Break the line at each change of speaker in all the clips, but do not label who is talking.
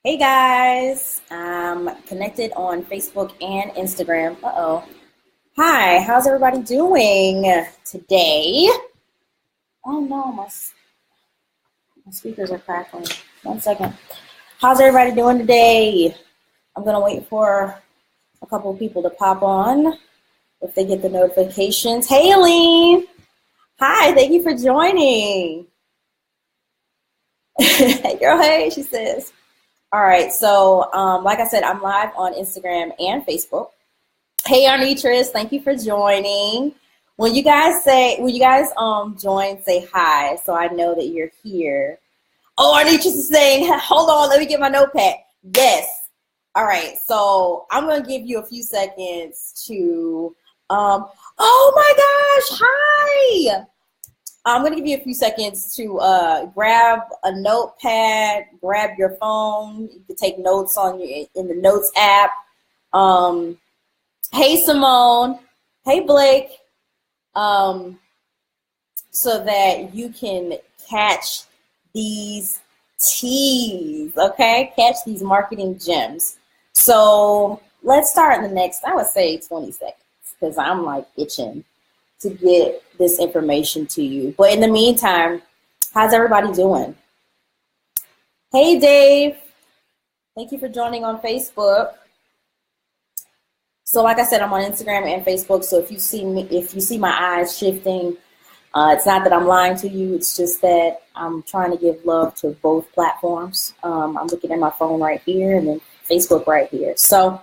Hey guys, I'm connected on Facebook and Instagram. Hi, how's everybody doing today? Oh no, my speakers are crackling. 1 second. How's everybody doing today? I'm gonna wait for a couple of people to pop on if they get the notifications. Haley, hi, thank you for joining. Hey girl, hey, she says. All right, so like I said, I'm live on Instagram and Facebook. Hey Arnitris, thank you for joining. When you guys join, say hi so I know that you're here. Oh, Arnitris is saying, hold on, let me get my notepad. Yes. All right, so I'm gonna give you a few seconds to oh my gosh, hi. I'm going to give you a few seconds to grab a notepad, grab your phone. You can take notes in the notes app. Hey, Simone. Hey, Blake. So that you can catch these T's, okay? Catch these marketing gems. So let's start in the next, I would say 20 seconds because I'm like itching to get this information to you. But in the meantime, how's everybody doing? Hey, Dave. Thank you for joining on Facebook. So like I said, I'm on Instagram and Facebook. So if you see my eyes shifting, it's not that I'm lying to you. It's just that I'm trying to give love to both platforms. I'm looking at my phone right here and then Facebook right here. So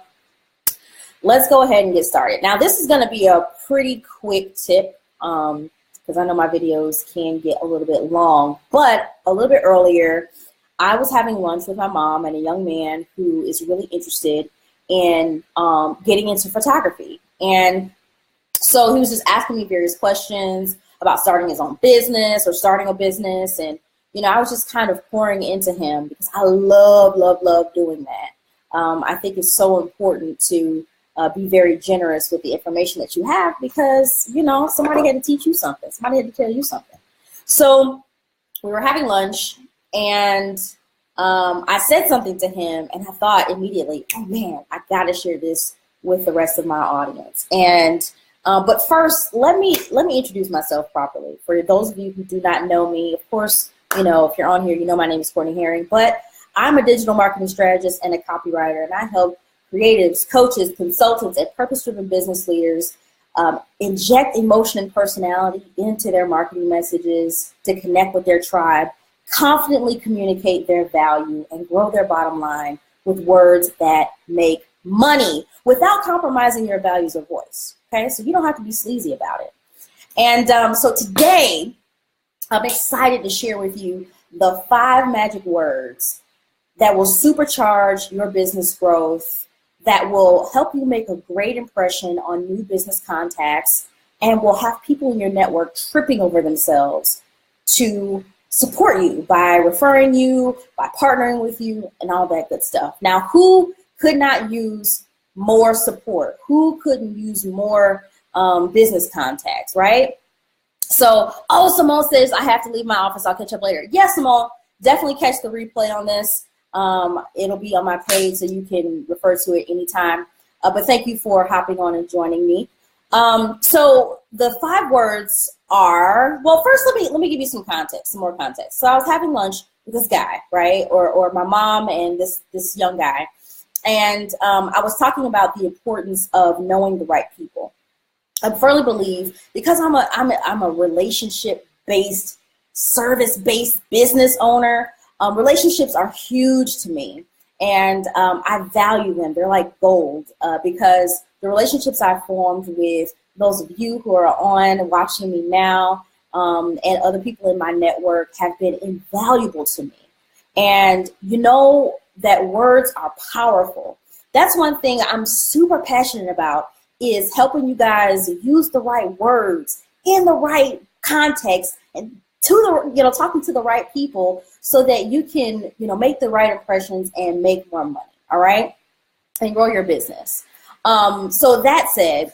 let's go ahead and get started. Now, this is going to be a pretty quick tip because I know my videos can get a little bit long. But a little bit earlier, I was having lunch with my mom and a young man who is really interested in getting into photography. And so he was just asking me various questions about starting his own business or starting a business. And, I was just kind of pouring into him because I love, love, love doing that. I think it's so important to be very generous with the information that you have because, somebody had to teach you something. Somebody had to tell you something. So we were having lunch and I said something to him and I thought immediately, oh man, I got to share this with the rest of my audience. And but first, let me introduce myself properly. For those of you who do not know me, of course, if you're on here, my name is Courtney Herring, but I'm a digital marketing strategist and a copywriter, and I help creatives, coaches, consultants, and purpose-driven business leaders inject emotion and personality into their marketing messages to connect with their tribe, confidently communicate their value, and grow their bottom line with words that make money without compromising your values or voice. Okay, so you don't have to be sleazy about it. And so today, I'm excited to share with you the 5 magic words that will supercharge your business growth, that will help you make a great impression on new business contacts, and will have people in your network tripping over themselves to support you by referring you, by partnering with you, and all that good stuff. Now, who could not use more support? Who couldn't use more business contacts, right? So, Simone says, I have to leave my office. I'll catch up later. Yes, Simone, definitely catch the replay on this. It'll be on my page so you can refer to it anytime. But thank you for hopping on and joining me. So the 5 words are, well, first let me give you some more context. So I was having lunch with this guy, right? Or my mom and this young guy. And I was talking about the importance of knowing the right people. I firmly believe, because I'm a relationship-based, service-based business owner, relationships are huge to me, and I value them. They're like gold because the relationships I've formed with those of you who are on watching me now and other people in my network have been invaluable to me. And that words are powerful. That's one thing I'm super passionate about, is helping you guys use the right words in the right context and talking to the right people so that you can, make the right impressions and make more money. All right. And grow your business. So that said,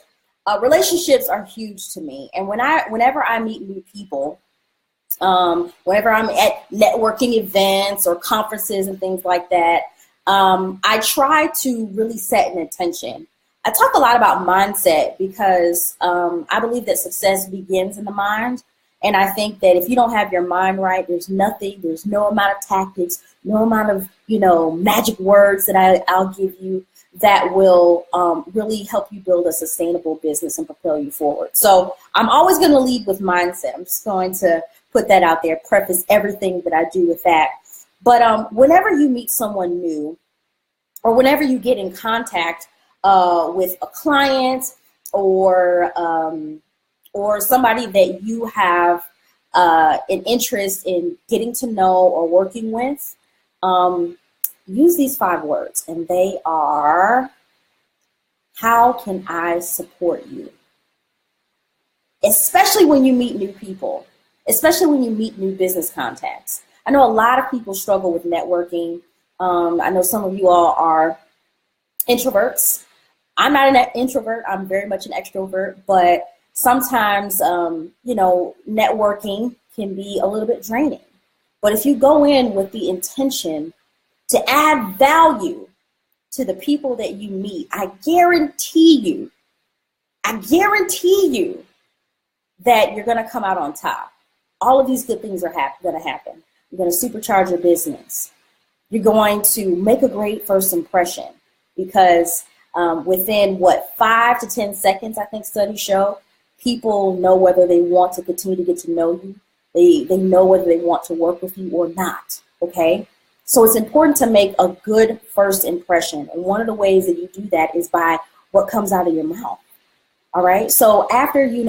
relationships are huge to me. And whenever I meet new people, whenever I'm at networking events or conferences and things like that, I try to really set an intention. I talk a lot about mindset because I believe that success begins in the mind. And I think that if you don't have your mind right, there's no amount of tactics, no amount of, magic words that I'll give you that will really help you build a sustainable business and propel you forward. So I'm always going to lead with mindset. I'm just going to put that out there, preface everything that I do with that. But whenever you meet someone new, or whenever you get in contact with a client or somebody that you have an interest in getting to know or working with, use these 5 words, and they are, how can I support you? Especially when you meet new people, especially when you meet new business contacts. I know a lot of people struggle with networking. I know some of you all are introverts. I'm not an introvert. I'm very much an extrovert, but sometimes, networking can be a little bit draining. But if you go in with the intention to add value to the people that you meet, I guarantee you that you're going to come out on top. All of these good things are going to happen. You're going to supercharge your business. You're going to make a great first impression because within 5 to 10 seconds, I think studies show, people know whether they want to continue to get to know you. They know whether they want to work with you or not, okay? So it's important to make a good first impression. And one of the ways that you do that is by what comes out of your mouth, all right? So after, you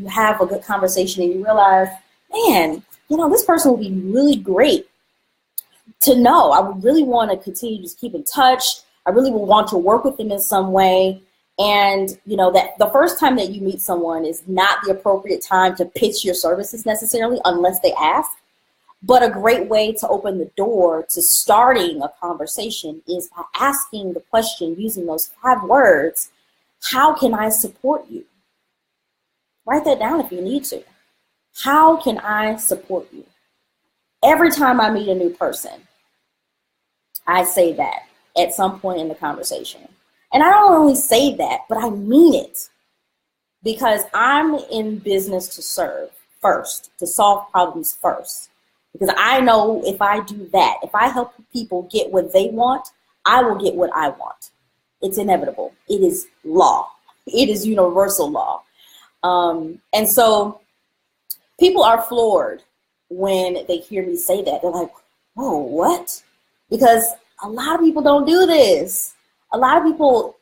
have a good conversation and you realize, man, this person will be really great to know. I would really want to continue to just keep in touch. I really would want to work with them in some way. And, that the first time that you meet someone is not the appropriate time to pitch your services necessarily unless they ask. But a great way to open the door to starting a conversation is by asking the question using those 5 words, how can I support you? Write that down if you need to. How can I support you? Every time I meet a new person, I say that at some point in the conversation. And I don't only say that, but I mean it because I'm in business to serve first, to solve problems first. Because I know if I do that, if I help people get what they want, I will get what I want. It's inevitable. It is law. It is universal law. And so people are floored when they hear me say that. They're like, whoa, what? Because a lot of people don't do this. A lot of people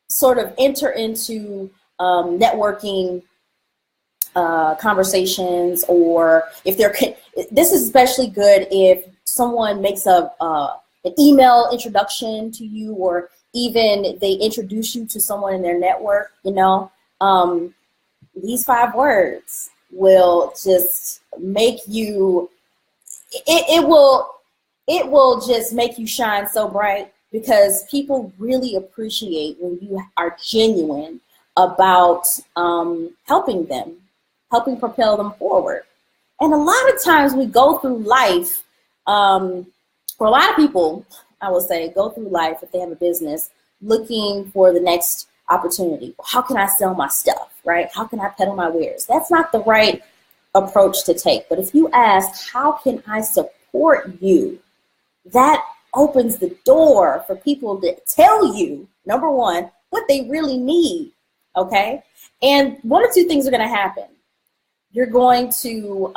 sort of enter into networking conversations, or if this is especially good if someone makes an email introduction to you, or even they introduce you to someone in their network, these 5 words will just make you, it will just make you shine so bright, because people really appreciate when you are genuine about helping them, helping propel them forward. And a lot of times we go through life, for a lot of people, I will say, go through life if they have a business looking for the next opportunity. How can I sell my stuff, right? How can I peddle my wares? That's not the right approach to take. But if you ask, how can I support you? That opens the door for people to tell you, number one, what they really need, okay? And 1 or 2 things are going to happen. You're going to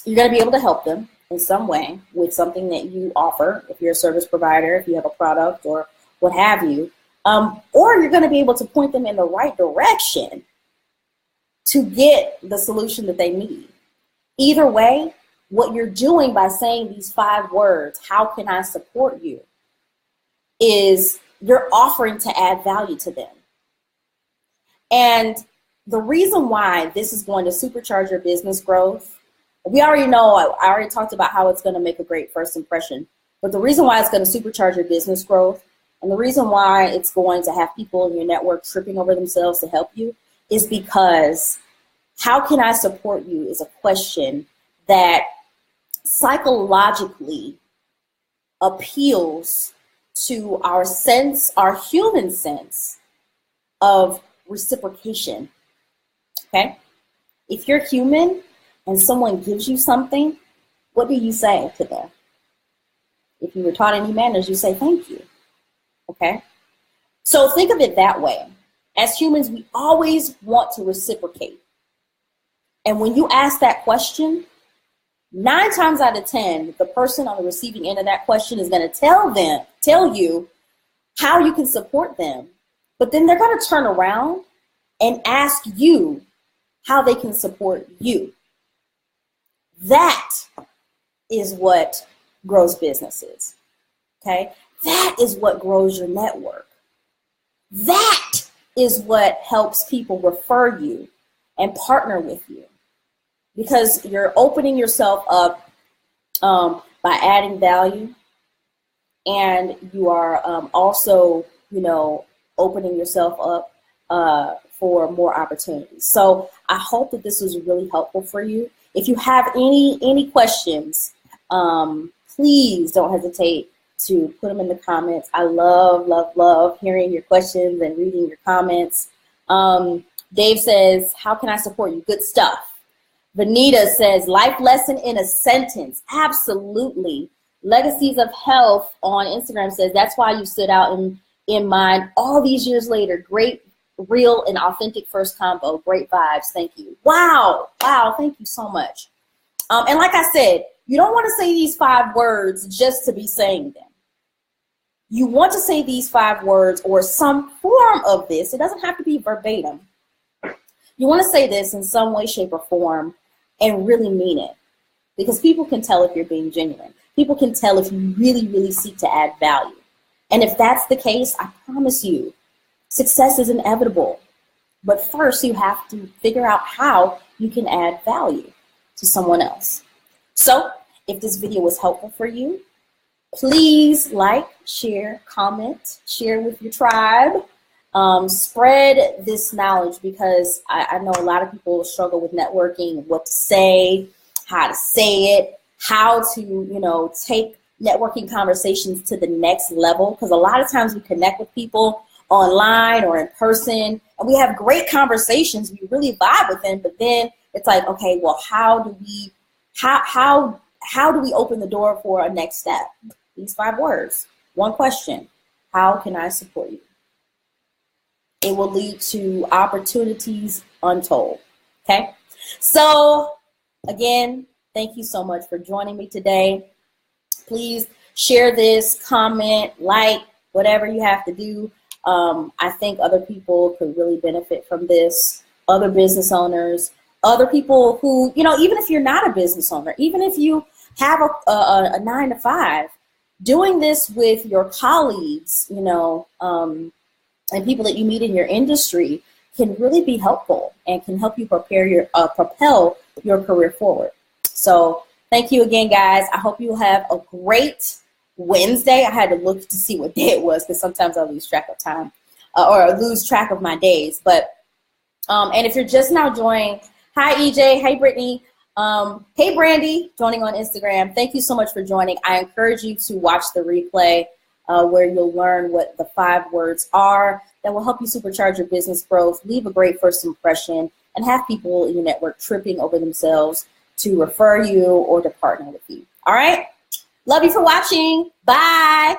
be able to help them in some way with something that you offer, if you're a service provider, if you have a product or what have you, or you're going to be able to point them in the right direction to get the solution that they need. Either way, what you're doing by saying these 5 words, how can I support you, is you're offering to add value to them. And the reason why this is going to supercharge your business growth, we already know, I already talked about how it's going to make a great first impression, but the reason why it's going to supercharge your business growth, and the reason why it's going to have people in your network tripping over themselves to help you, is because how can I support you is a question that psychologically appeals to our sense, our human sense of reciprocation. Okay? If you're human and someone gives you something, what do you say to them? If you were taught any manners, you say thank you. Okay? So think of it that way. As humans, we always want to reciprocate. And when you ask that question, 9 times out of 10, the person on the receiving end of that question is going to tell you how you can support them. But then they're going to turn around and ask you how they can support you. That is what grows businesses. Okay? That is what grows your network. That is what helps people refer you and partner with you. Because you're opening yourself up by adding value, and you are also, opening yourself up for more opportunities. So I hope that this was really helpful for you. If you have any questions, please don't hesitate to put them in the comments. I love hearing your questions and reading your comments. Dave says, how can I support you? Good stuff. Vanita says, life lesson in a sentence. Absolutely. Legacies of Health on Instagram says, that's why you stood out in mind all these years later. Great, real, and authentic first combo. Great vibes. Thank you. Wow. Thank you so much. And like I said, you don't want to say these 5 words just to be saying them. You want to say these 5 words or some form of this. It doesn't have to be verbatim. You want to say this in some way, shape, or form and really mean it, because people can tell if you're being genuine. People can tell if you really seek to add value. And if that's the case, I promise you, success is inevitable. But first, you have to figure out how you can add value to someone else. So if this video was helpful for you, please like, share, comment, share with your tribe. Spread this knowledge, because I know a lot of people struggle with networking, what to say, how to say it, how to, take networking conversations to the next level. Because a lot of times we connect with people online or in person, and we have great conversations. We really vibe with them, but then it's like, okay, well, how do we open the door for a next step? These 5 words, 1 question: how can I support you? It will lead to opportunities untold. Okay? So, again, thank you so much for joining me today. Please share this, comment, like, whatever you have to do. I think other people could really benefit from this. Other business owners, other people who, even if you're not a business owner, even if you have a 9 to 5, doing this with your colleagues, and people that you meet in your industry can really be helpful and can help you propel your career forward. So thank you again, guys. I hope you have a great Wednesday. I had to look to see what day it was, because sometimes I lose track of time or lose track of my days. But and if you're just now joining, hi EJ, hey Brittany, hey Brandy, joining on Instagram. Thank you so much for joining. I encourage you to watch the replay, where you'll learn what the 5 words are that will help you supercharge your business growth, leave a great first impression, and have people in your network tripping over themselves to refer you or to partner with you. All right? Love you for watching. Bye.